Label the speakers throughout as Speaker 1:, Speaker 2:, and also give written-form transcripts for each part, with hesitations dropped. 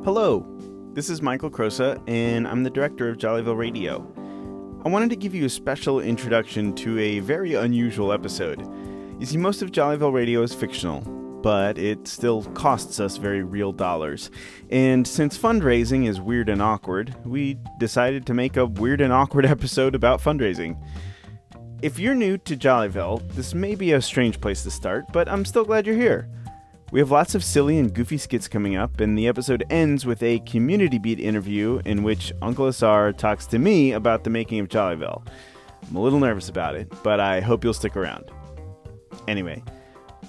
Speaker 1: Hello, this is Michael Crosa, and I'm the director of Jollyville Radio. I wanted to give you a special introduction to a very unusual episode. You see, most of Jollyville Radio is fictional, but it still costs us very real dollars. And since fundraising is weird and awkward, we decided to make a weird and awkward episode about fundraising. If you're new to Jollyville, this may be a strange place to start, but I'm still glad you're here. We have lots of silly and goofy skits coming up, and the episode ends with a Community Beat interview in which Uncle Asar talks to me about the making of Jollyville. I'm a little nervous about it, but I hope you'll stick around. Anyway,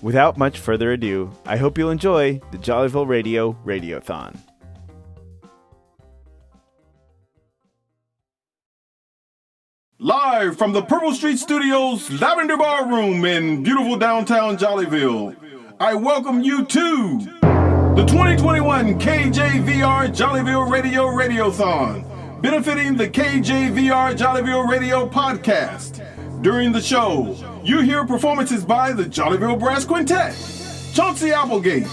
Speaker 1: without much further ado, I hope you'll enjoy the Jollyville Radio Radiothon.
Speaker 2: Live from the Purple Street Studios Lavender Bar Room in beautiful downtown Jollyville, I welcome you to the 2021 KJVR Jollyville Radio Radiothon, benefiting the KJVR Jollyville Radio podcast. During the show, you hear performances by the Jollyville Brass Quintet, Chauncey Applegate,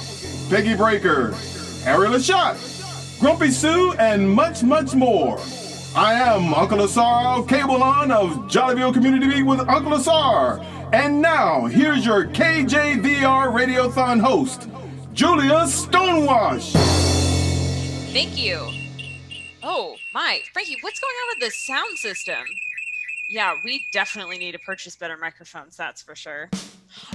Speaker 2: Peggy Breaker, Harry LaShot, Grumpy Sue, and much, much more. I am Uncle Asar Cableon of Jollyville Community Beat with Uncle Asar. And now, here's your KJVR Radiothon host, Julia Stonewash.
Speaker 3: Thank you. Oh, my. Frankie, what's going on with the sound system? Yeah, we definitely need to purchase better microphones, that's for sure.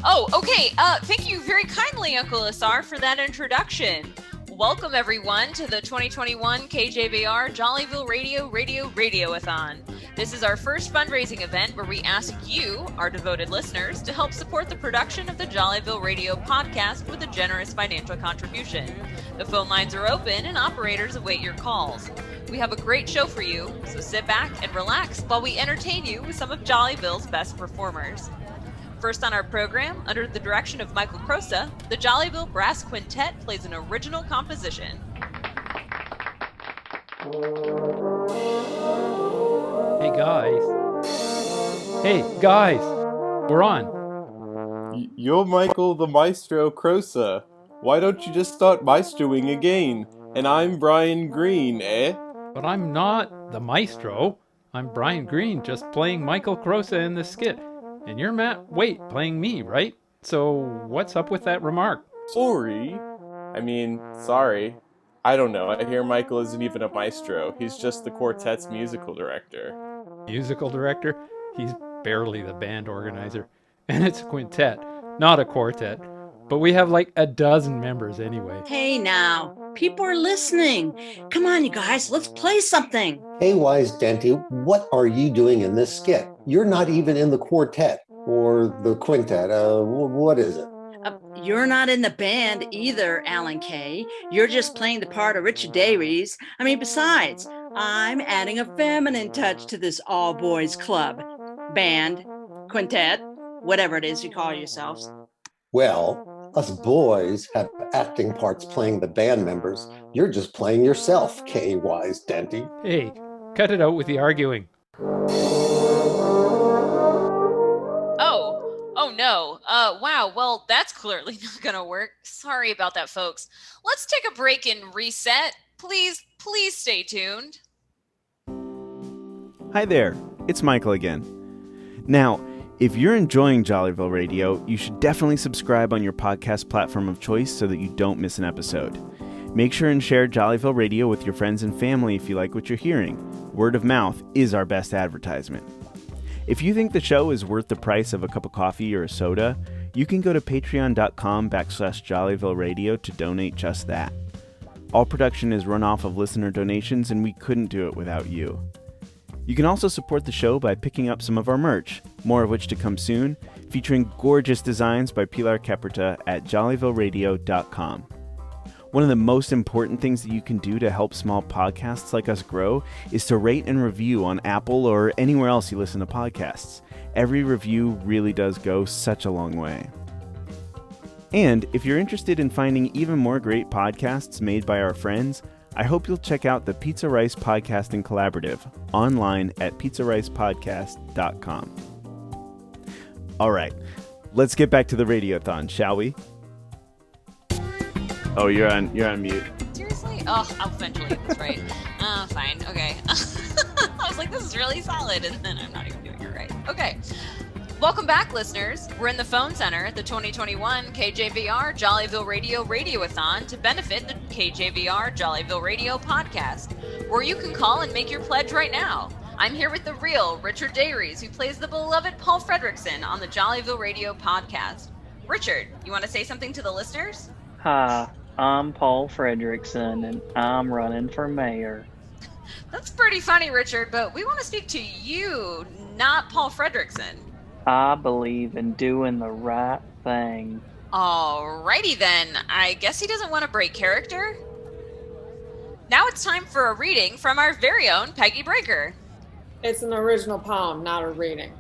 Speaker 3: Oh, okay. Thank you very kindly, Uncle Asar, for that introduction. Welcome, everyone, to the 2021 KJVR Jollyville Radio Radiothon. This is our first fundraising event where we ask you, our devoted listeners, to help support the production of the Jollyville Radio podcast with a generous financial contribution. The phone lines are open and operators await your calls. We have a great show for you, so sit back and relax while we entertain you with some of Jollyville's best performers. First on our program, under the direction of Michael Crosa, the Jollyville Brass Quintet plays an original composition.
Speaker 4: Hey guys, we're on.
Speaker 5: You're Michael the Maestro Crosa. Why don't you just start maestroing again? And I'm Brian Green, eh?
Speaker 4: But I'm not the maestro. I'm Brian Green, just playing Michael Crosa in this skit. And you're Matt Waite playing me, right? So what's up with that remark?
Speaker 5: Sorry. I don't know. I hear Michael isn't even a maestro. He's just the quartet's musical director.
Speaker 4: Musical director? He's barely the band organizer. And it's a quintet, not a quartet. But we have like a dozen members anyway.
Speaker 6: Hey now, people are listening. Come on, you guys, let's play something.
Speaker 7: Hey, Wise Denty, what are you doing in this skit? You're not even in the quartet or the quintet. What is it?
Speaker 6: You're not in the band either, Alan Kay. You're just playing the part of Richard Davies. Besides, I'm adding a feminine touch to this all-boys club. Band, quintet, whatever it is you call yourselves.
Speaker 7: Well, us boys have acting parts playing the band members. You're just playing yourself, Kay Wise Denty.
Speaker 4: Hey, cut it out with the arguing.
Speaker 3: Oh no. Wow, well, that's clearly not gonna work. Sorry about that, folks. Let's take a break and reset. Please stay tuned.
Speaker 1: Hi there, it's Michael again. Now, if you're enjoying Jollyville Radio, you should definitely subscribe on your podcast platform of choice so that you don't miss an episode. Make sure and share Jollyville Radio with your friends and family if you like what you're hearing. Word of mouth is our best advertisement. If you think the show is worth the price of a cup of coffee or a soda, you can go to patreon.com/Jollyville Radio to donate just that. All production is run off of listener donations, and we couldn't do it without you. You can also support the show by picking up some of our merch, more of which to come soon, featuring gorgeous designs by Pilar Keperta at jollyvilleradio.com. One of the most important things that you can do to help small podcasts like us grow is to rate and review on Apple or anywhere else you listen to podcasts. Every review really does go such a long way. And if you're interested in finding even more great podcasts made by our friends, I hope you'll check out the Pizza Rice Podcasting Collaborative online at pizzaricepodcast.com. All right, let's get back to the Radiothon, shall we? Oh, you're on mute.
Speaker 3: Seriously? Oh, I'll eventually get this right. Fine. Okay. I was like, this is really solid, and then I'm not even doing it right. Okay. Welcome back, listeners. We're in the phone center at the 2021 KJVR Jollyville Radio Radiothon to benefit the KJVR Jollyville Radio podcast, where you can call and make your pledge right now. I'm here with the real Richard Dayries, who plays the beloved Paul Fredrickson on the Jollyville Radio podcast. Richard, you want to say something to the listeners?
Speaker 8: Hi, I'm Paul Fredrickson, and I'm running for mayor.
Speaker 3: That's pretty funny, Richard, but we want to speak to you, not Paul Fredrickson.
Speaker 8: I believe in doing the right thing.
Speaker 3: Alrighty then. I guess he doesn't want to break character. Now it's time for a reading from our very own Peggy Breaker.
Speaker 9: It's an original poem, not a reading.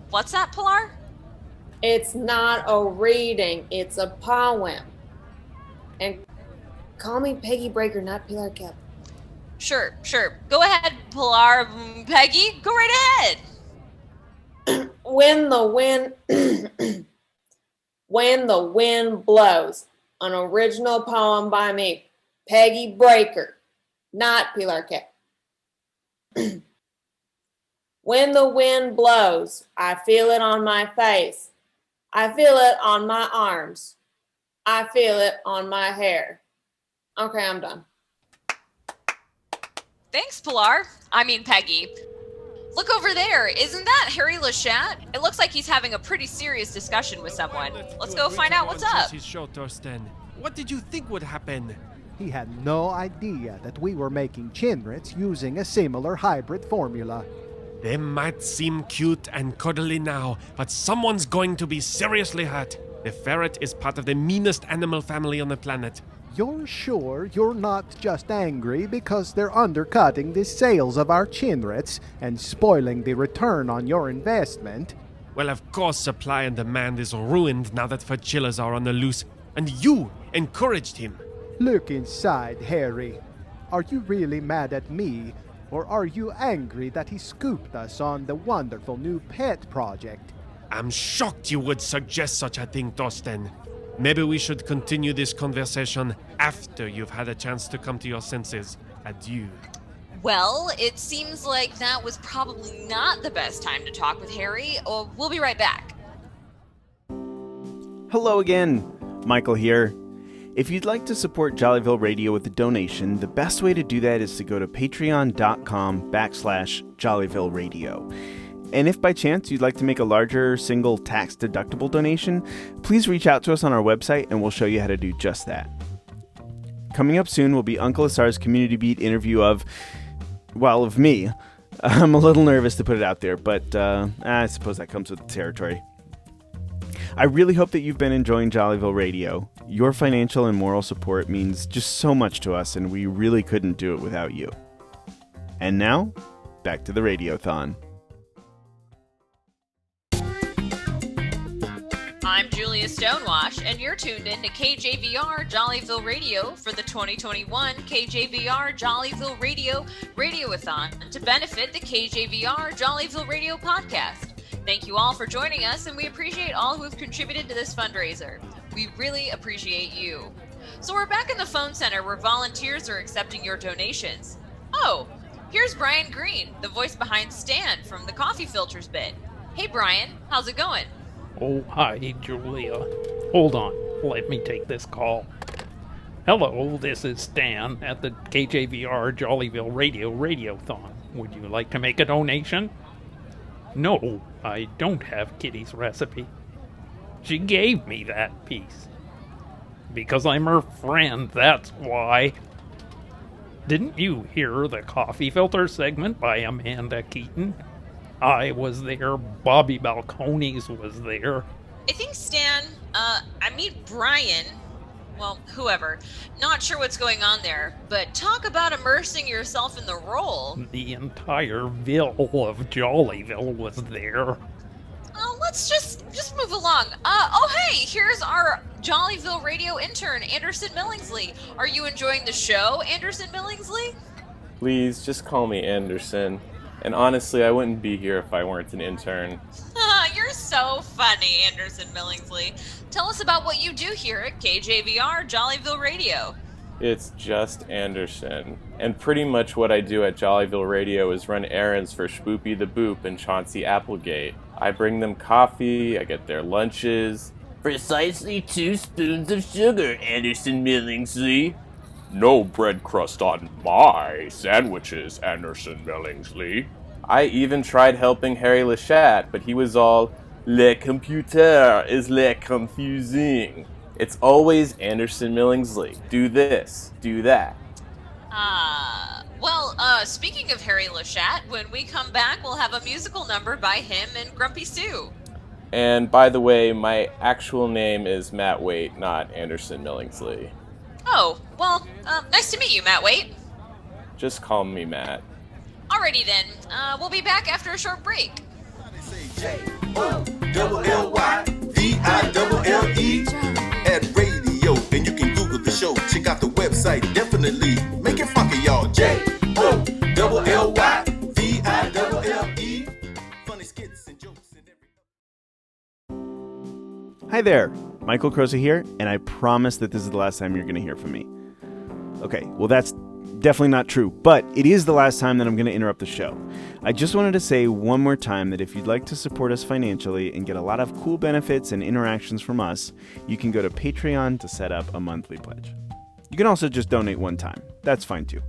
Speaker 3: What's that, Pilar?
Speaker 9: It's not a reading, it's a poem. And call me Peggy Breaker, not Pilar Kep.
Speaker 3: Sure. Go ahead, Pilar. Peggy, go right ahead.
Speaker 9: When the wind blows, an original poem by me, Peggy Breaker, not Pilar Kep. When the wind blows, I feel it on my face. I feel it on my arms. I feel it on my hair. Okay, I'm done.
Speaker 3: Thanks, Peggy. Look over there. Isn't that Harry Lachat? It looks like he's having a pretty serious discussion with someone. Let's go find out what's up.
Speaker 10: What did you think would happen?
Speaker 11: He had no idea that we were making chinrits using a similar hybrid formula.
Speaker 10: They might seem cute and cuddly now, but someone's going to be seriously hurt. The ferret is part of the meanest animal family on the planet.
Speaker 11: You're sure you're not just angry because they're undercutting the sales of our chinrits and spoiling the return on your investment?
Speaker 10: Well, of course, supply and demand is ruined now that fudchillas are on the loose, and you encouraged him.
Speaker 11: Look inside, Harry. Are you really mad at me, or are you angry that he scooped us on the wonderful new pet project?
Speaker 10: I'm shocked you would suggest such a thing, Thorsten. Maybe we should continue this conversation after you've had a chance to come to your senses. Adieu.
Speaker 3: Well, it seems like that was probably not the best time to talk with Harry. We'll be right back.
Speaker 1: Hello again, Michael here. If you'd like to support Jollyville Radio with a donation, the best way to do that is to go to patreon.com/Jollyville Radio. And if by chance you'd like to make a larger single tax-deductible donation, please reach out to us on our website and we'll show you how to do just that. Coming up soon will be Uncle Asar's Community Beat interview of me. I'm a little nervous to put it out there, but I suppose that comes with the territory. I really hope that you've been enjoying Jollyville Radio. Your financial and moral support means just so much to us, and we really couldn't do it without you. And now, back to the Radiothon.
Speaker 3: I'm Julia Stonewash, and you're tuned in to KJVR Jollyville Radio for the 2021 KJVR Jollyville Radio Radiothon to benefit the KJVR Jollyville Radio podcast. Thank you all for joining us, and we appreciate all who have contributed to this fundraiser. We really appreciate you. So we're back in the phone center where volunteers are accepting your donations. Oh, here's Brian Green, the voice behind Stan from the Coffee Filters bit. Hey Brian, how's it going?
Speaker 4: Oh, hi, Julia. Hold on, let me take this call. Hello, this is Stan at the KJVR Jollyville Radio Radiothon. Would you like to make a donation? No, I don't have Kitty's recipe. She gave me that piece. Because I'm her friend, that's why. Didn't you hear the Coffee Filter segment by Amanda Keaton? I was there, Bobby Balcones was there.
Speaker 3: I think Stan, Brian, whoever. Not sure what's going on there, but talk about immersing yourself in the role.
Speaker 4: The entire Ville of Jollyville was there.
Speaker 3: Let's just move along. Hey, here's our Jollyville radio intern, Anderson Millingsley. Are you enjoying the show, Anderson Millingsley?
Speaker 5: Please, just call me Anderson. And honestly, I wouldn't be here if I weren't an intern.
Speaker 3: You're so funny, Anderson Millingsley. Tell us about what you do here at KJVR Jollyville Radio.
Speaker 5: It's just Anderson. And pretty much what I do at Jollyville Radio is run errands for Spoopy the Boop and Chauncey Applegate. I bring them coffee, I get their lunches.
Speaker 12: Precisely 2 spoons of sugar, Anderson Millingsley.
Speaker 13: No bread crust on my sandwiches, Anderson Millingsley.
Speaker 5: I even tried helping Harry Lechat, but he was all, Le computer is le confusing. It's always Anderson Millingsley. Do this, do that.
Speaker 3: Speaking of Harry Lechat, when we come back, we'll have a musical number by him and Grumpy Sue.
Speaker 5: And by the way, my actual name is Matt Waite, not Anderson Millingsley.
Speaker 3: Oh, well, nice to meet you, Matt Waite.
Speaker 5: Just call me Matt.
Speaker 3: Alrighty then, we'll be back after a short break.
Speaker 14: J-O-L-L-Y-V-I-L-L-E at radio, and you can Google the show. Check out the website, definitely. Make it funky, y'all. J-O-L-L-Y-V-I-L-L-E. Funny skits and jokes and everything.
Speaker 1: Hi there, Michael Crosa here, and I promise that this is the last time you're going to hear from me. Okay, well that's definitely not true, but it is the last time that I'm going to interrupt the show. I just wanted to say one more time that if you'd like to support us financially and get a lot of cool benefits and interactions from us, you can go to Patreon to set up a monthly pledge. You can also just donate one time. That's fine too.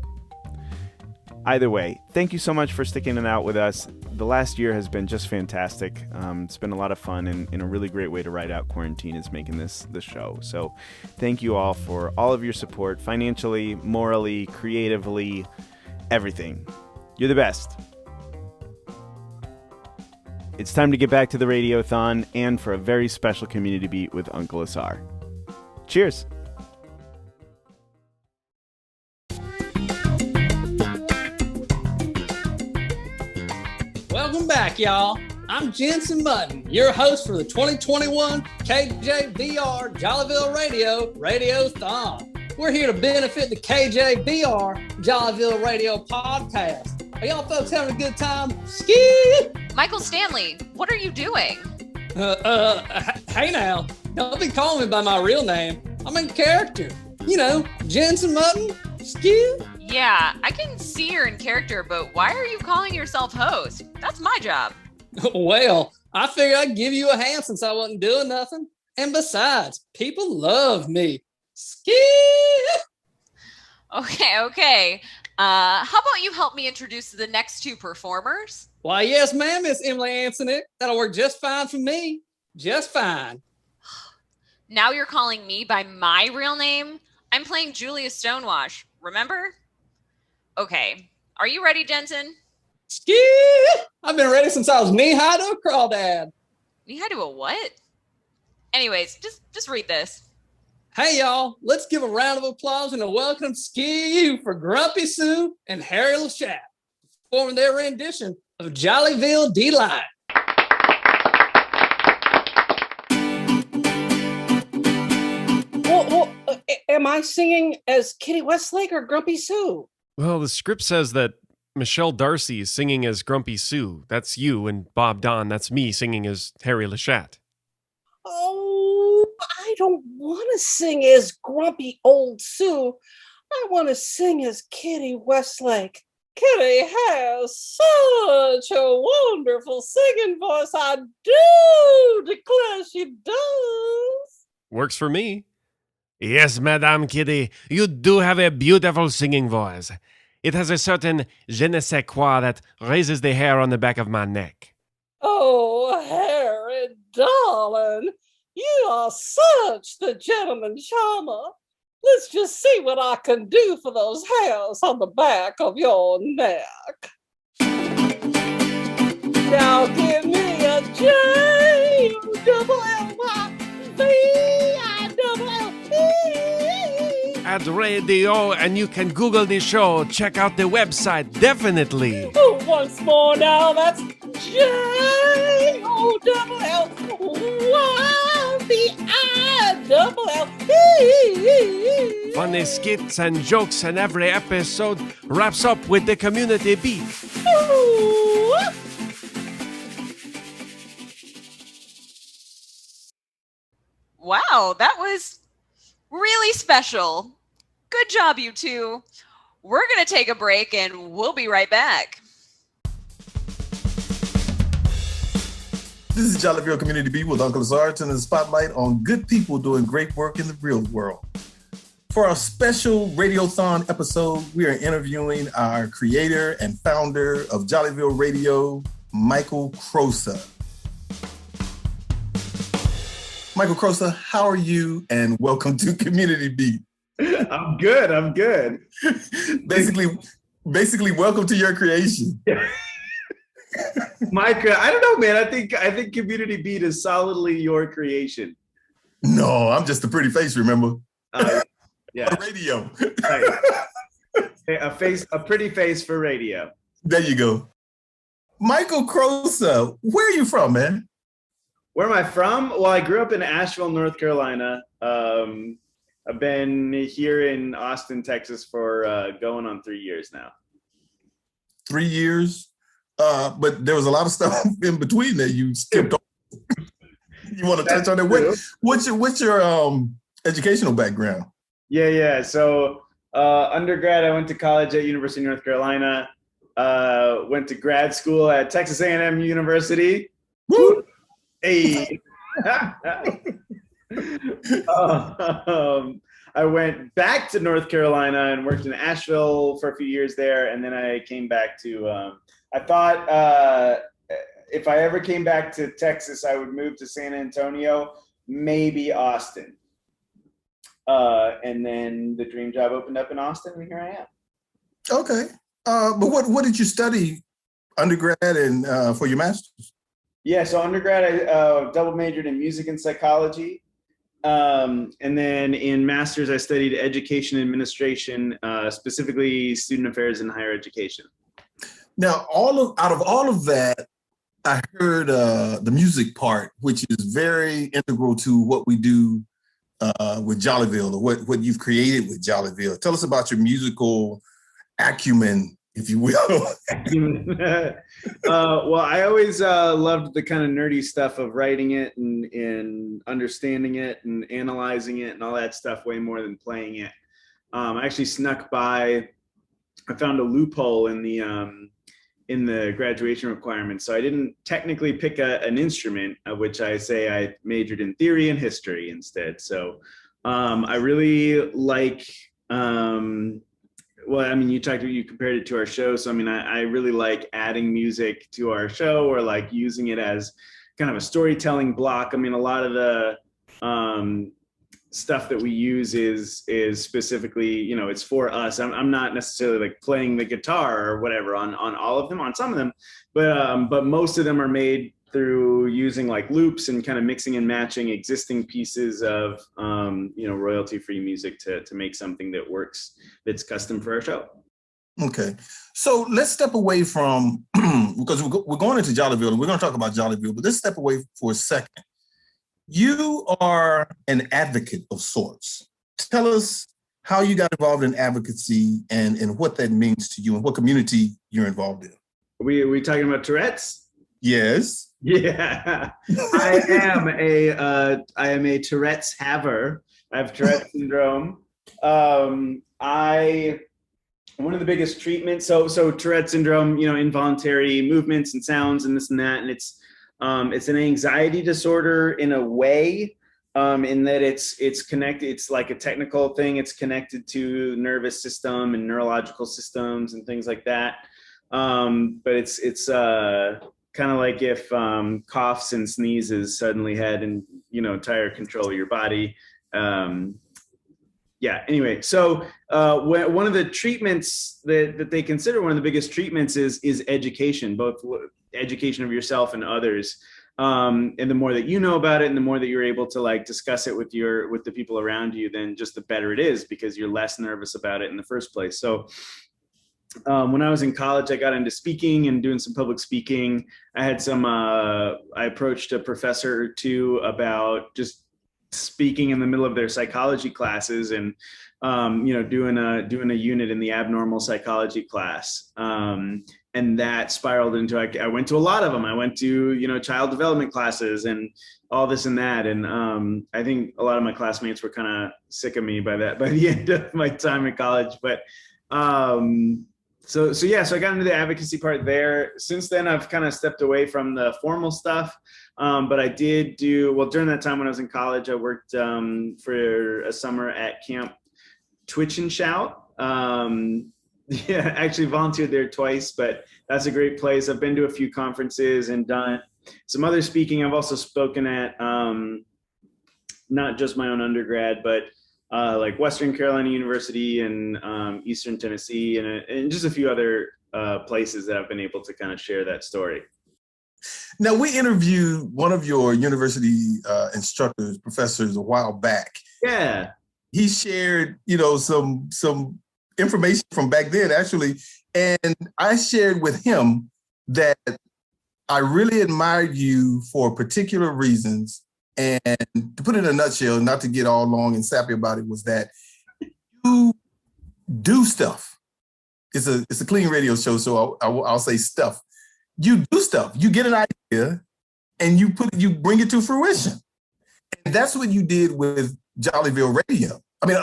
Speaker 1: Either way, thank you so much for sticking it out with us. The last year has been just fantastic. It's been a lot of fun, and a really great way to ride out quarantine is making this show. So thank you all for all of your support, financially, morally, creatively, everything. You're the best. It's time to get back to the Radiothon and for a very special community beat with Uncle Asar. Cheers!
Speaker 15: Welcome back, y'all. I'm Jensen Mutton, your host for the 2021 KJVR Jollyville Radio Radiothon. We're here to benefit the KJVR Jollyville Radio podcast. Are y'all folks having a good time? Ski!
Speaker 3: Michael Stanley, what are you doing?
Speaker 15: Hey now, don't be calling me by my real name. I'm in character. You know, Jensen Mutton, Ski.
Speaker 3: Yeah, I can see you're in character, but why are you calling yourself host? That's my job.
Speaker 15: Well, I figured I'd give you a hand since I wasn't doing nothing. And besides, people love me. Ski!
Speaker 3: Okay. How about you help me introduce the next 2 performers?
Speaker 15: Why, yes, ma'am, Miss Emily Ansonet. That'll work just fine for me. Just fine.
Speaker 3: Now you're calling me by my real name? I'm playing Julia Stonewash, remember? Okay. Are you ready, Jensen?
Speaker 15: Ski! I've been ready since I was knee-high to a crawdad.
Speaker 3: Knee-high to a what? Anyways, just read this.
Speaker 15: Hey, y'all. Let's give a round of applause and a welcome Ski You for Grumpy Sue and Harry Lechat performing their rendition of Jollyville Delight.
Speaker 16: Am I singing as Kitty Westlake or Grumpy Sue?
Speaker 10: Well, the script says that Michelle Darcy is singing as Grumpy Sue. That's you, and Bob Don, that's me singing as Harry Lechat.
Speaker 16: Oh, I don't want to sing as Grumpy Old Sue. I want to sing as Kitty Westlake. Kitty has such a wonderful singing voice. I do declare she does.
Speaker 10: Works for me. Yes, Madame Kitty, you do have a beautiful singing voice. It has a certain je ne sais quoi that raises the hair on the back of my neck.
Speaker 16: Oh, Harry, darling, you are such the gentleman charmer. Let's just see what I can do for those hairs on the back of your neck. Now give me a J-O-L-L-Y-V-I-L-L-E.
Speaker 10: At radio, and you can Google the show. Check out the website, definitely.
Speaker 16: Once more now, that's J-O-L-L-Y-V-I-L-L-E.
Speaker 10: Funny skits and jokes, and every episode wraps up with the community beat.
Speaker 3: Wow, that was really special. Good job, you two. We're going to take a break and we'll be right back.
Speaker 14: This is Jollyville Community Beat with Uncle Lazard, turning the spotlight on good people doing great work in the real world. For our special Radiothon episode, we are interviewing our creator and founder of Jollyville Radio, Michael Crosa. Michael Crosa, how are you? And welcome to Community Beat.
Speaker 17: I'm good.
Speaker 14: Basically, welcome to your creation.
Speaker 17: Mike, I don't know, man. I think Community Beat is solidly your creation.
Speaker 14: No, I'm just a pretty face, remember?
Speaker 17: Yeah.
Speaker 14: Radio.
Speaker 17: Right. A pretty face for radio.
Speaker 14: There you go. Michael Crosa, where are you from, man?
Speaker 17: Where am I from? Well, I grew up in Asheville, North Carolina. I've been here in Austin, Texas for going on 3 years now.
Speaker 14: 3 years? But there was a lot of stuff in between that you skipped over. You want to touch on that? What's your educational background?
Speaker 17: Yeah. So undergrad, I went to college at University of North Carolina. Went to grad school at Texas A&M University.
Speaker 14: Woo!
Speaker 17: Hey. I went back to North Carolina and worked in Asheville for a few years there, and then I came back to. I thought if I ever came back to Texas, I would move to San Antonio, maybe Austin. And then the dream job opened up in Austin, and here I am.
Speaker 14: Okay. But what did you study undergrad and for your master's?
Speaker 17: Yeah, so undergrad, I double majored in music and psychology. And then in master's, I studied education administration, specifically student affairs and higher education.
Speaker 14: Now, out of all of that, I heard the music part, which is very integral to what we do with Jollyville, or what you've created with Jollyville. Tell us about your musical acumen, if you will.
Speaker 17: Well, I always loved the kind of nerdy stuff of writing it and understanding it and analyzing it and all that stuff way more than playing it. I actually snuck by. I found a loophole in the graduation requirements. So I didn't technically pick an instrument, which I say I majored in theory and history instead. So I really like, well, I mean, you compared it to our show. So, I mean, I really like adding music to our show, or like using it as kind of a storytelling block. I mean, a lot of the stuff that we use is specifically, it's for us. I'm not necessarily like playing the guitar or whatever on all of them, on some of them, but most of them are made through using like loops and kind of mixing and matching existing pieces of royalty-free music to make something that works, that's custom for our show.
Speaker 14: Okay, so let's step away from because we're going into Jollyville and we're going to talk about Jollyville, but let's step away for a second. You are an advocate of sorts. Tell us how you got involved in advocacy and what that means to you and what community you're involved in.
Speaker 17: Are we talking about Tourette's?
Speaker 14: Yes.
Speaker 17: Yeah, I am a Tourette's haver. I have Tourette's syndrome. One of the biggest treatments. So Tourette's syndrome, involuntary movements and sounds and this and that, and it's an anxiety disorder in a way, in that it's connected. It's like a technical thing. It's connected to the nervous system and neurological systems and things like that. But it's kind of like if coughs and sneezes suddenly had entire control of your body. Anyway, so one of the treatments that they consider one of the biggest treatments is education, both education of yourself and others. And the more that you know about it and the more that you're able to like discuss it with the people around you, then just the better it is, because you're less nervous about it in the first place. So when I was in college, I got into speaking and doing some public speaking. I had I approached a professor or two about just speaking in the middle of their psychology classes, and doing a unit in the abnormal psychology class. And that spiraled into, I went to a lot of them. I went to, child development classes and all this and that. And I think a lot of my classmates were kind of sick of me by the end of my time in college. But so I got into the advocacy part there. Since then, I've kind of stepped away from the formal stuff. But I did during that time when I was in college, I worked for a summer at Camp Twitch and Shout. Actually volunteered there twice, but that's a great place. I've been to a few conferences and done some other speaking. I've also spoken at not just my own undergrad, but like Western Carolina University and Eastern Tennessee and just a few other places that I've been able to kind of share that story.
Speaker 14: Now, we interviewed one of your university instructors, professors, a while back.
Speaker 17: Yeah.
Speaker 14: He shared, some information from back then, actually. And I shared with him that I really admired you for particular reasons. And to put it in a nutshell, not to get all long and sappy about it, was that you do stuff. It's a clean radio show, so I'll say stuff. You do stuff. You get an idea and you bring it to fruition. And that's what you did with Jollyville Radio. I mean,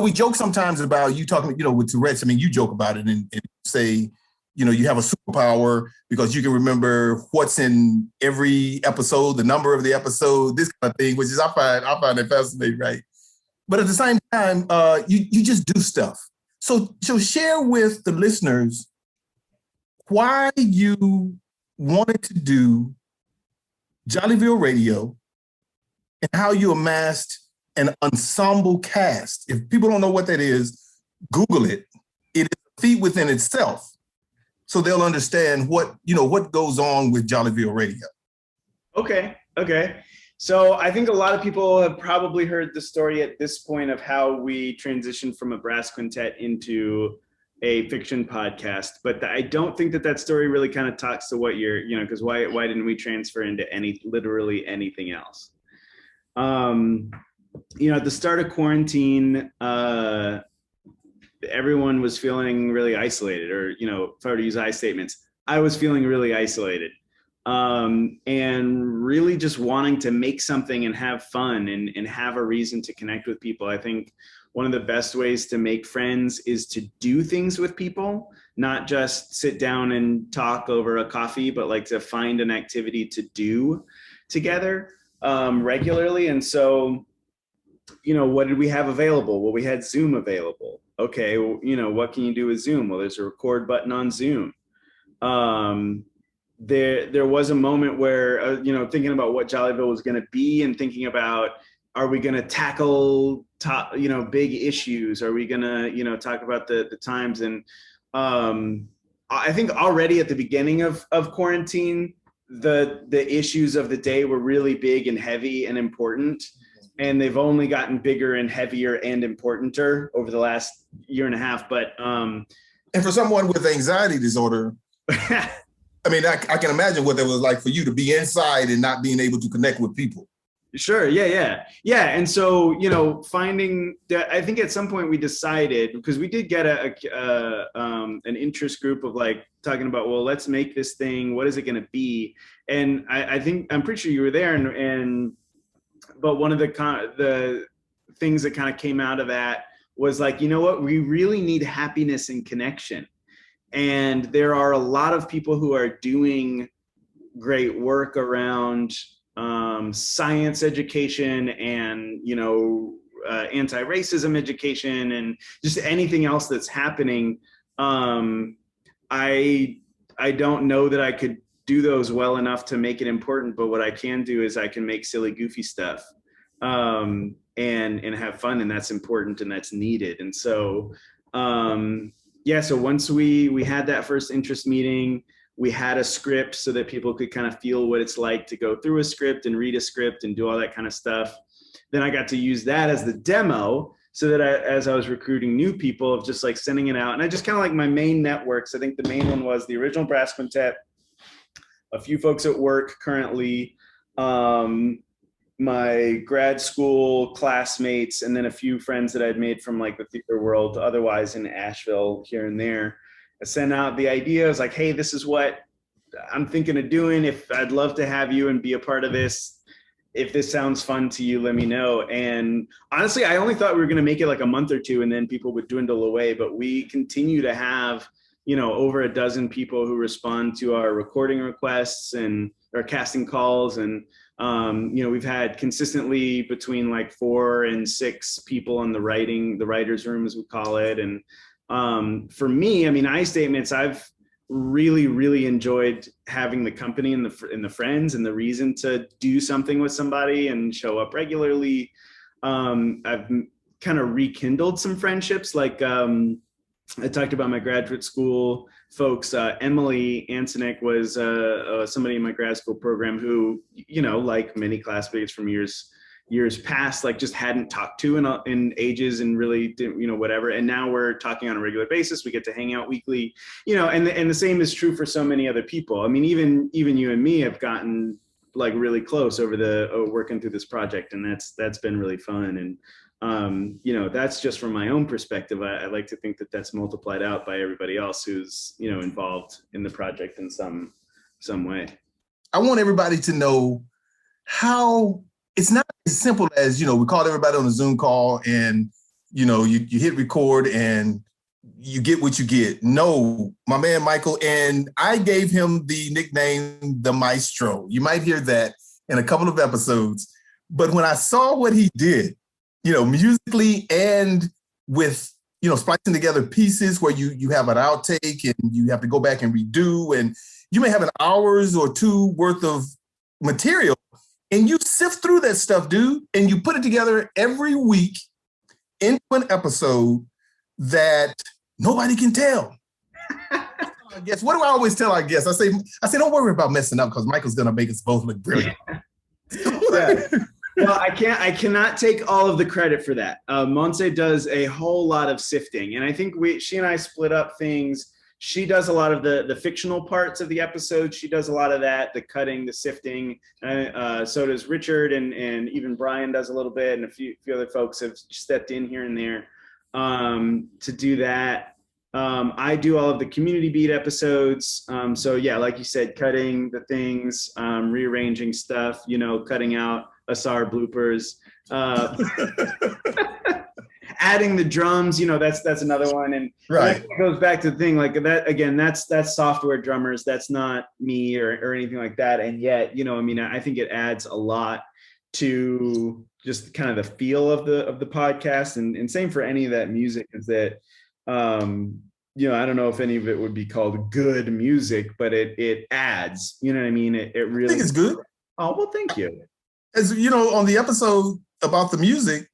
Speaker 14: we joke sometimes about you talking, with Tourette's. I mean, you joke about it and say, you have a superpower because you can remember what's in every episode, the number of the episode, this kind of thing, which is I find it fascinating, right? But at the same time, you just do stuff. So share with the listeners why you wanted to do Jollyville Radio and how you amassed an ensemble cast. If people don't know what that is, Google it. It is a feat within itself. So they'll understand what goes on with Jollyville Radio. Okay.
Speaker 17: So I think a lot of people have probably heard the story at this point of how we transitioned from a brass quintet into a fiction podcast, but I don't think that story really kind of talks to what you're, because why didn't we transfer into literally anything else? At the start of quarantine, everyone was feeling really isolated, or, if I were to use I statements, I was feeling really isolated, and really just wanting to make something and have fun and have a reason to connect with people. I think one of the best ways to make friends is to do things with people, not just sit down and talk over a coffee, but like to find an activity to do together regularly. And so, what did we have available? Well, we had Zoom available. Okay, well, what can you do with Zoom? Well, there's a record button on Zoom. There was a moment where, thinking about what Jollyville was going to be and thinking about, are we going to tackle big issues? Are we going to, talk about the times? And I think already at the beginning of quarantine, the issues of the day were really big and heavy and important. And they've only gotten bigger and heavier and importanter over the last year and a half. But
Speaker 14: and for someone with anxiety disorder, I mean, I can imagine what that was like for you to be inside and not being able to connect with people.
Speaker 17: Sure. Yeah. And so, finding that, I think at some point we decided, because we did get an interest group of like talking about, well, let's make this thing. What is it going to be? And I'm pretty sure you were there. But one of the things that kind of came out of that was like, what, we really need happiness and connection. And there are a lot of people who are doing great work around science education and, anti-racism education and just anything else that's happening. I don't know that I could do those well enough to make it important, but what I can do is I can make silly, goofy stuff and have fun, and that's important and that's needed. And so, so once we had that first interest meeting, we had a script so that people could kind of feel what it's like to go through a script and read a script and do all that kind of stuff. Then I got to use that as the demo so that as I was recruiting new people, of just like sending it out. And I just kind of like my main networks. I think the main one was the original brass quintet, a few folks at work currently, my grad school classmates, and then a few friends that I'd made from like the theater world, otherwise in Asheville here and there. I sent out the idea. I was like, hey, this is what I'm thinking of doing. If I'd love to have you and be a part of this. If this sounds fun to you, let me know. And honestly, I only thought we were going to make it like a month or two and then people would dwindle away. But we continue to have, over a dozen people who respond to our recording requests and our casting calls. And, we've had consistently between like 4 and 6 people in the writer's room, as we call it. And for me, I Statements, I've really, really enjoyed having the company and the friends and the reason to do something with somebody and show up regularly. I've kind of rekindled some friendships. Like I talked about my graduate school folks. Emily Ansonik was somebody in my grad school program who, like many classmates from years past, like just hadn't talked to in ages and really didn't, whatever. And now we're talking on a regular basis. We get to hang out weekly, and the same is true for so many other people. Even you and me have gotten like really close over working through this project, and that's been really fun. And that's just from my own perspective. I like to think that that's multiplied out by everybody else who's, involved in the project in some way.
Speaker 14: I want everybody to know how it's not as simple as, we called everybody on a Zoom call and, you hit record and you get what you get. No, my man, Michael, and I gave him the nickname, the Maestro. You might hear that in a couple of episodes. But when I saw what he did, musically and with, splicing together pieces where you have an outtake and you have to go back and redo, and you may have an hours or 2 worth of material and you sift through that stuff, dude, and you put it together every week into an episode that nobody can tell. I guess, what do I always tell our guests? I say, don't worry about messing up because Michael's going to make us both look brilliant.
Speaker 17: Yeah. Well, I cannot take all of the credit for that. Monse does a whole lot of sifting, and I think she and I split up things. She does a lot of the fictional parts of the episode. She does a lot of that, the cutting, the sifting. So does Richard, and even Brian does a little bit, and a few other folks have stepped in here and there to do that. I do all of the community beat episodes. So yeah, like you said, cutting the things, rearranging stuff, cutting out Asar bloopers, adding the drums, that's another one. And
Speaker 14: right,
Speaker 17: it goes back to the thing like that again, that's software drummers. That's not me or anything like that. And yet, I think it adds a lot to just kind of the feel of the podcast, and same for any of that music is that, I don't know if any of it would be called good music, but it adds, It really,
Speaker 14: I think it's good.
Speaker 17: Oh, well, thank you.
Speaker 14: As on the episode about the music,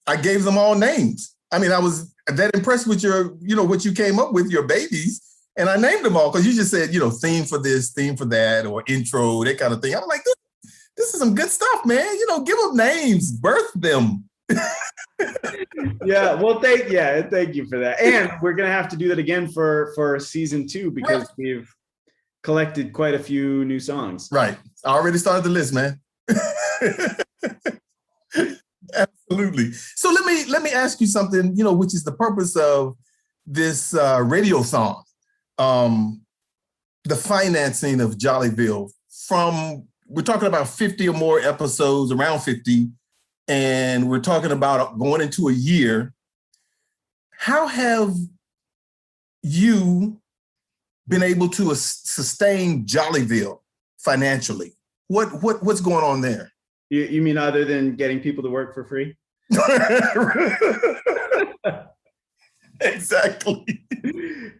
Speaker 14: I gave them all names. I was that impressed with your, what you came up with, your babies, and I named them all because you just said, theme for this, theme for that, or intro, that kind of thing. I'm like, this is some good stuff, man. Give them names, birth them.
Speaker 17: Yeah, well, thank you for that. And we're gonna have to do that again for season 2 because we've collected quite a few new songs.
Speaker 14: Right. I already started the list, man. Absolutely. So let me ask you something, which is the purpose of this radiothon, the financing of Jollyville. We're talking about 50 or more episodes, around 50, and we're talking about going into a year. How have you been able to sustain Jollyville financially? What's going on there?
Speaker 17: You mean other than getting people to work for free?
Speaker 14: Exactly.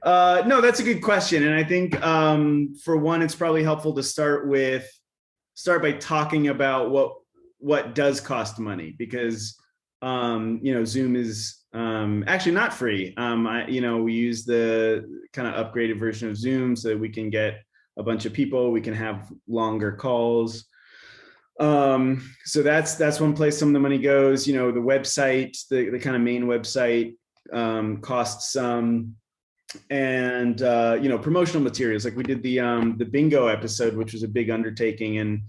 Speaker 17: No, that's a good question. And I think for one, it's probably helpful to start by talking about what does cost money, because Zoom is actually not free. We use the kind of upgraded version of Zoom so that we can get a bunch of people, we can have longer calls. So that's one place some of the money goes. The website, the kind of main website costs some, and promotional materials. Like we did the bingo episode, which was a big undertaking, and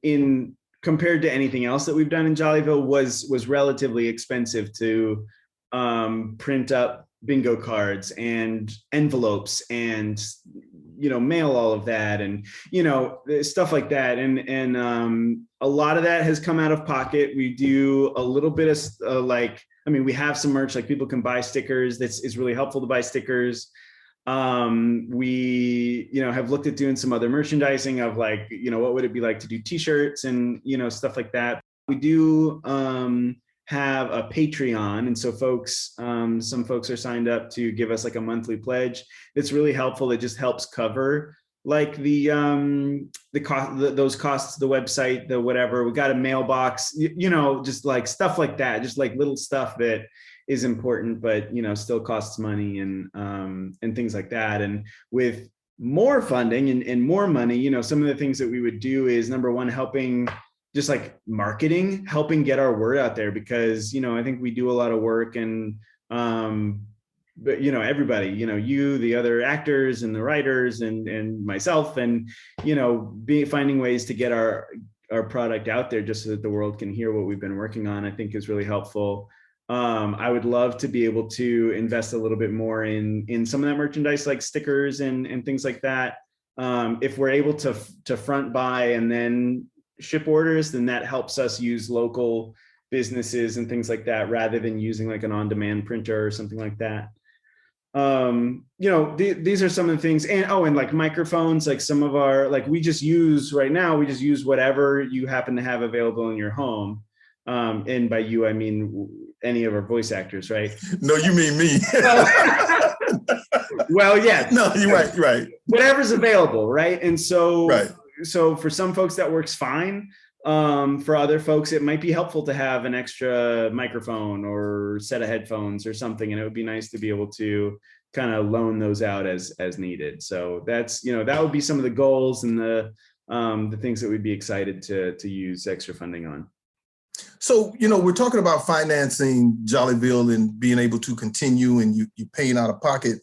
Speaker 17: in compared to anything else that we've done in Jollyville, was relatively expensive to print up bingo cards and envelopes and mail all of that and stuff like that, and a lot of that has come out of pocket. We do a little bit of we have some merch, like people can buy stickers. It's really helpful to buy stickers. We have looked at doing some other merchandising of what would it be like to do t-shirts and stuff like that. We do have a Patreon, and so some folks are signed up to give us like a monthly pledge. It's really helpful. It just helps cover like the cost, those costs, the website, the whatever. We got a mailbox, just like stuff like that, just like little stuff that is important, but still costs money and things like that. And with more funding and more money, some of the things that we would do is, number one, helping just like marketing, helping get our word out there, because I think we do a lot of work, and but everybody, you, the other actors and the writers and myself, and finding ways to get our product out there just so that the world can hear what we've been working on, I think is really helpful. I would love to be able to invest a little bit more in some of that merchandise, like stickers and things like that. If we're able to front buy and then ship orders, then that helps us use local businesses and things like that, rather than using like an on-demand printer or something like that. These are some of the things, and like microphones, like some of our, like we just use whatever you happen to have available in your home. And by you, I mean any of our voice actors, right?
Speaker 14: No, you mean me.
Speaker 17: Well, yeah.
Speaker 14: No, you're right.
Speaker 17: Whatever's available, right? And so,
Speaker 14: right.
Speaker 17: So for some folks that works fine. For other folks, it might be helpful to have an extra microphone or set of headphones or something, and it would be nice to be able to kind of loan those out as needed. So that's that would be some of the goals and the things that we'd be excited to use extra funding on.
Speaker 14: So, we're talking about financing Jollyville and being able to continue, and you paying out of pocket.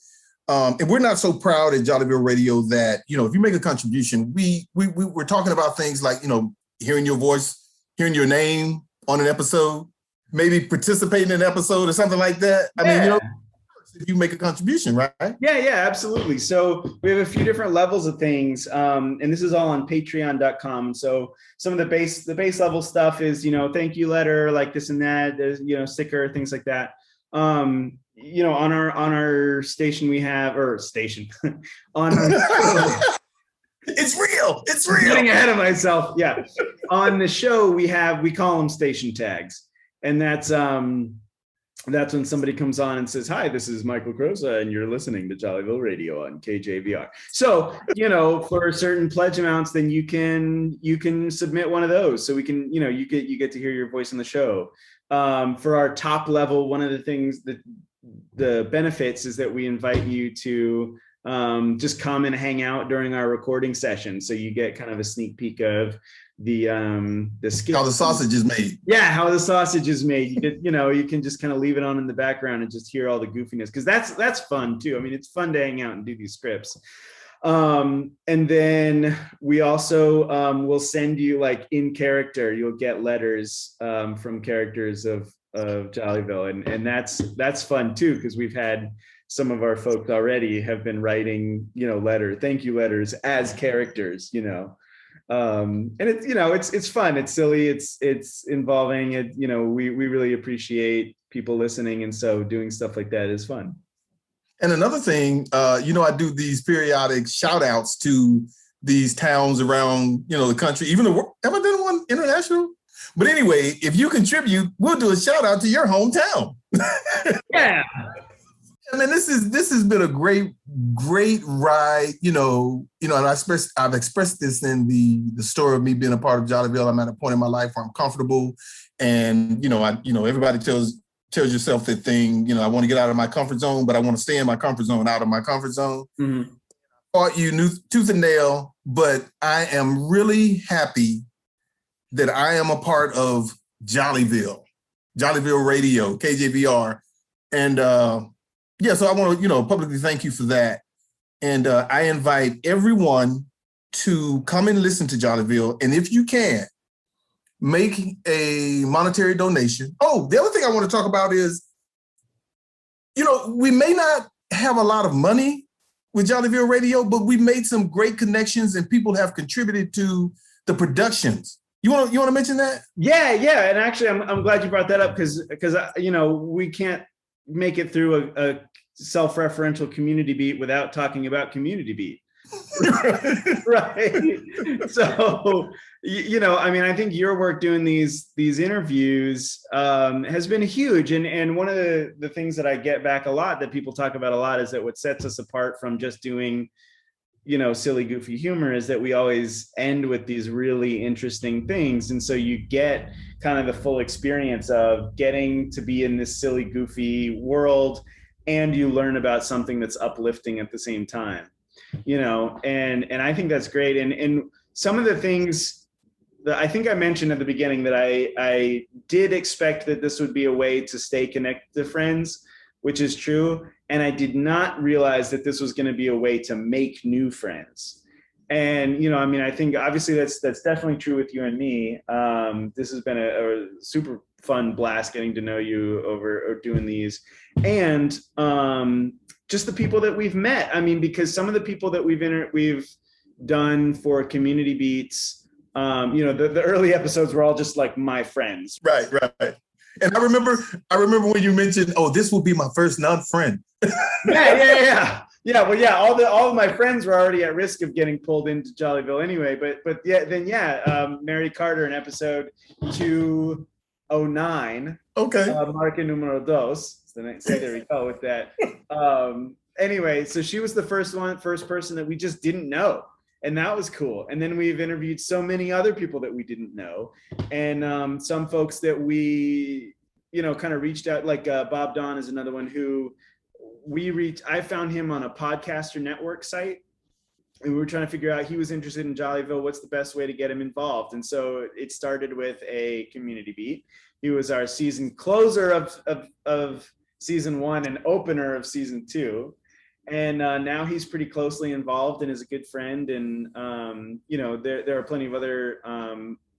Speaker 14: And we're not so proud at Jollyville Radio that, if you make a contribution, we're talking about things like, hearing your voice, hearing your name on an episode, maybe participating in an episode or something like that. I mean, if you make a contribution, right?
Speaker 17: Yeah, absolutely. So we have a few different levels of things. And this is all on patreon.com. So some of the base level stuff is, thank you letter, like this and that, there's, sticker, things like that. On our station we have, or station on our
Speaker 14: It's real.
Speaker 17: I'm getting ahead of myself. Yeah. On the show we call them station tags. And that's when somebody comes on and says, "Hi, this is Michael Crosa, and you're listening to Jollyville Radio on KJVR." So, for certain pledge amounts, then you can submit one of those. So we can, you get to hear your voice in the show. For our top level, one of the things that the benefits is that we invite you to just come and hang out during our recording session. So you get kind of a sneak peek of the skill.
Speaker 14: How the sausage is made.
Speaker 17: Yeah, how the sausage is made. You get, you can just kind of leave it on in the background and just hear all the goofiness, because that's fun too. I mean, it's fun to hang out and do these scripts. And then we also will send you, like, in character, you'll get letters from characters of Jollyville, and that's fun too, because we've had some of our folks already have been writing, thank you letters as characters, and it's fun, it's silly, it's involving it, we really appreciate people listening, and so doing stuff like that is fun.
Speaker 14: And another thing, I do these periodic shout outs to these towns around, the country, even have I done one international? But anyway, if you contribute, we'll do a shout out to your hometown.
Speaker 17: Yeah.
Speaker 14: I mean, this has been a great ride, and I've expressed this in the story of me being a part of Jollyville. I'm at a point in my life where I'm comfortable, and everybody tells yourself that thing, I want to get out of my comfort zone, but I want to stay in my comfort zone, out of my comfort zone.
Speaker 17: Mm-hmm.
Speaker 14: Fought you tooth and nail, but I am really happy that I am a part of Jollyville Radio, KJVR, and so I want to, publicly thank you for that. And I invite everyone to come and listen to Jollyville. And if you can, make a monetary donation. Oh, the other thing I want to talk about is, we may not have a lot of money with Jollyville Radio, but we made some great connections and people have contributed to the productions. You want to mention that?
Speaker 17: Yeah. And actually, I'm glad you brought that up because we can't make it through a self-referential community beat without talking about community beat. Right. So, I think your work doing these interviews has been huge. And one of the things that I get back a lot that people talk about a lot is that what sets us apart from just doing, silly, goofy humor is that we always end with these really interesting things. And so you get kind of the full experience of getting to be in this silly, goofy world, and you learn about something that's uplifting at the same time. And I think that's great. And some of the things that I think I mentioned at the beginning that I did expect that this would be a way to stay connected to friends, which is true. And I did not realize that this was going to be a way to make new friends. And, I think obviously that's definitely true with you and me. This has been a super fun blast getting to know you over doing these. And just the people that we've met. Because some of the people that we've done for community beats, the early episodes were all just like my friends.
Speaker 14: Right. And I remember when you mentioned, this will be my first non-friend.
Speaker 17: Yeah. Well, yeah, all of my friends were already at risk of getting pulled into Jollyville anyway. But Mary Carter in episode 209.
Speaker 14: Okay.
Speaker 17: Marca numero dos. So there we go with that. Anyway, so she was the first person that we just didn't know. And that was cool. And then we've interviewed so many other people that we didn't know. And some folks that we, kind of reached out, like Bob Don is another one who I found him on a podcaster network site. And we were trying to figure out, he was interested in Jollyville. What's the best way to get him involved? And so it started with a community beat. He was our season closer of season 1 and opener of season 2. And now he's pretty closely involved and is a good friend. And, there are plenty of other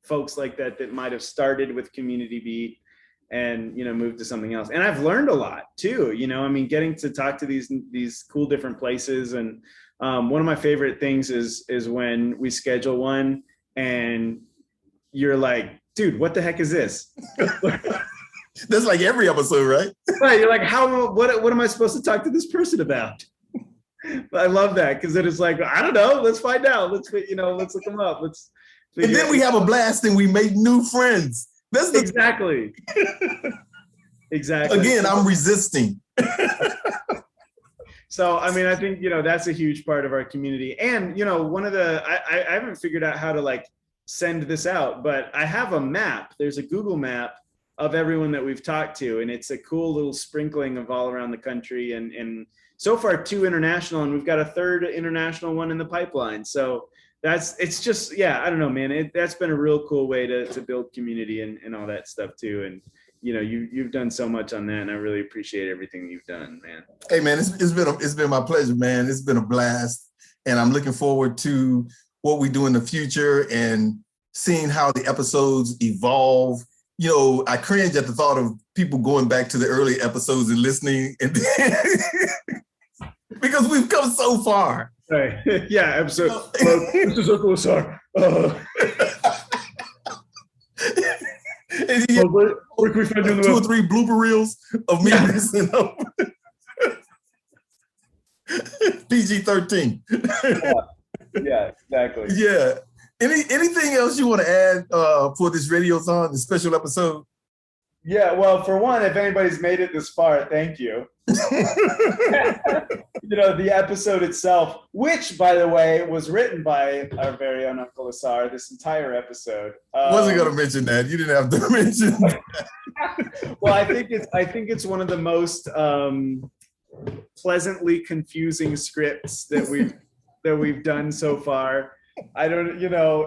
Speaker 17: folks like that might have started with community beat and, moved to something else. And I've learned a lot too, getting to talk to these cool different places. And one of my favorite things is when we schedule one and you're like, dude, what the heck is this?
Speaker 14: That's like every episode, right?
Speaker 17: Right. You're like, what am I supposed to talk to this person about? I love that because it is like, I don't know. Let's find out. Let's look them up.
Speaker 14: And then we have a blast and we make new friends. That's
Speaker 17: exactly. Exactly.
Speaker 14: Again, I'm resisting.
Speaker 17: So, I think, that's a huge part of our community. And, one of I haven't figured out how to send this out, but I have a map. There's a Google map of everyone that we've talked to. And it's a cool little sprinkling of all around the country. And so far 2 international, and we've got a 3rd international one in the pipeline. So it's just, I don't know, man, that's been a real cool way to build community and all that stuff too. And, you've done so much on that, and I really appreciate everything you've done, man.
Speaker 14: Hey man, it's been my pleasure, man. It's been a blast. And I'm looking forward to what we do in the future and seeing how the episodes evolve. I cringe at the thought of people going back to the early episodes and listening because we've come so far.
Speaker 17: Right. Yeah, episode. This is Uncle Sar.
Speaker 14: Where can we find you on the 2 or 3 blooper reels of me listening up? PG-13.
Speaker 17: Yeah, exactly.
Speaker 14: Yeah. Anything else you want to add for this Radiothon, the special episode?
Speaker 17: Yeah, well, for one, if anybody's made it this far, thank you. The episode itself, which, by the way, was written by our very own Uncle Asar, this entire episode.
Speaker 14: Wasn't going to mention that. You didn't have to mention that.
Speaker 17: Well, I think it's one of the most pleasantly confusing scripts that we've done so far. I don't,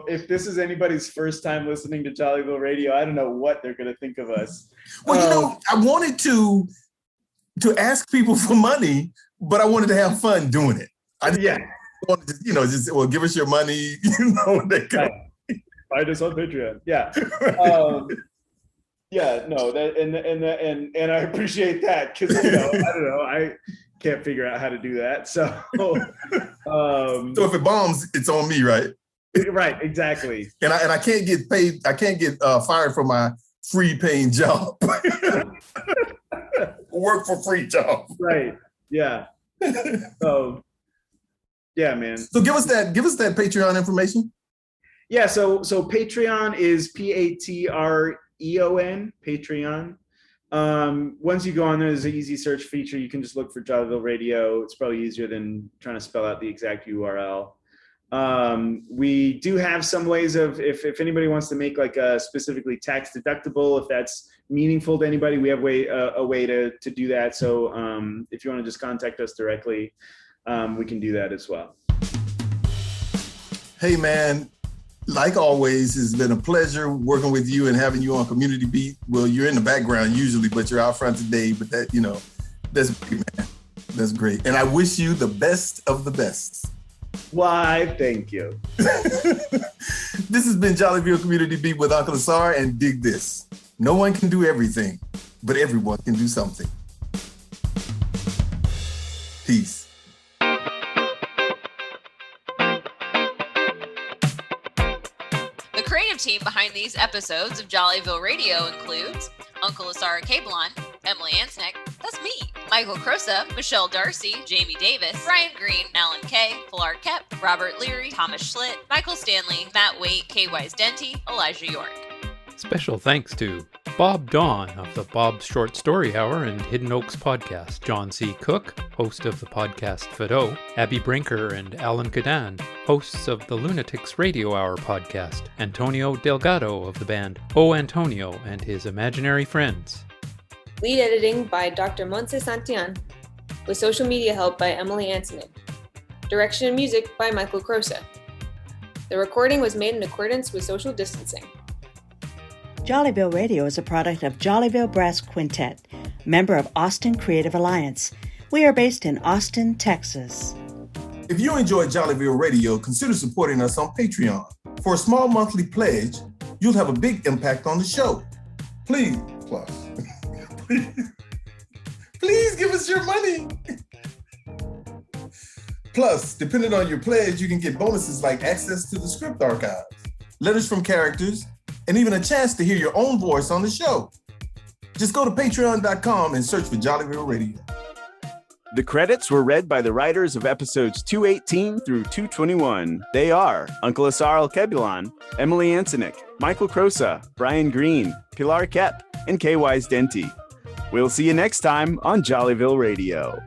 Speaker 17: if this is anybody's first time listening to Jollyville Radio, I don't know what they're going to think of us.
Speaker 14: Well, I wanted to ask people for money, but I wanted to have fun doing it. I wanted to, just give us your money, that kind of.
Speaker 17: Find us on Patreon. Yeah. Yeah, no, that and I appreciate that because I don't know, I can't figure out how to do that. So
Speaker 14: so if it bombs, it's on me, right?
Speaker 17: Right, exactly.
Speaker 14: And I can't get paid, I can't get fired from my free paying job. Work for free job.
Speaker 17: Right. Yeah. Yeah, man.
Speaker 14: So give us that Patreon information.
Speaker 17: Yeah, so Patreon is Patreon, Patreon. Once you go on there's an easy search feature. You can just look for Jollyville Radio. It's probably easier than trying to spell out the exact URL. We do have some ways of, if anybody wants to make like a specifically tax deductible, if that's meaningful to anybody, we have a way to do that. So if you want to just contact us directly, we can do that as well.
Speaker 14: Hey man, like always, it's been a pleasure working with you and having you on Community Beat. Well, you're in the background usually, but you're out front today. But that, that's great, man. That's great. And I wish you the best of the best.
Speaker 17: Why, thank you.
Speaker 14: This has been Jollyville Community Beat with Uncle Asar, and dig this. No one can do everything, but everyone can do something. Peace.
Speaker 3: The creative team behind these episodes of Jollyville Radio includes Uncle Asara Cablon, Emily Ansnick, that's me, Michael Crosa, Michelle Darcy, Jamie Davis, Brian Green, Alan Kay, Pilar Kep, Robert Leary, Thomas Schlitt, Michael Stanley, Matt Waite, K. Wise Denty, Elijah York.
Speaker 4: Special thanks to Bob Dawn of the Bob's Short Story Hour and Hidden Oaks podcast, John C. Cook, host of the podcast Fido, Abby Brinker and Alan Cadan, hosts of the Lunatics Radio Hour podcast, Antonio Delgado of the band O Antonio and his imaginary friends.
Speaker 9: Lead editing by Dr. Montse Santillan, with social media help by Emily Antonin. Direction and music by Michael Crosa. The recording was made in accordance with social distancing.
Speaker 6: Jollyville Radio is a product of Jollyville Brass Quintet, member of Austin Creative Alliance. We are based in Austin, Texas.
Speaker 14: If you enjoy Jollyville Radio, consider supporting us on Patreon. For a small monthly pledge, you'll have a big impact on the show. Please give us your money. Plus, depending on your pledge, you can get bonuses like access to the script archives, letters from characters, and even a chance to hear your own voice on the show. Just go to patreon.com and search for Jollyville Radio.
Speaker 1: The credits were read by the writers of episodes 218 through 221. They are Uncle Asar Al-Kebilan, Emily Ansinick, Michael Crosa, Brian Green, Pilar Kep, and K. Wise Denty. We'll see you next time on Jollyville Radio.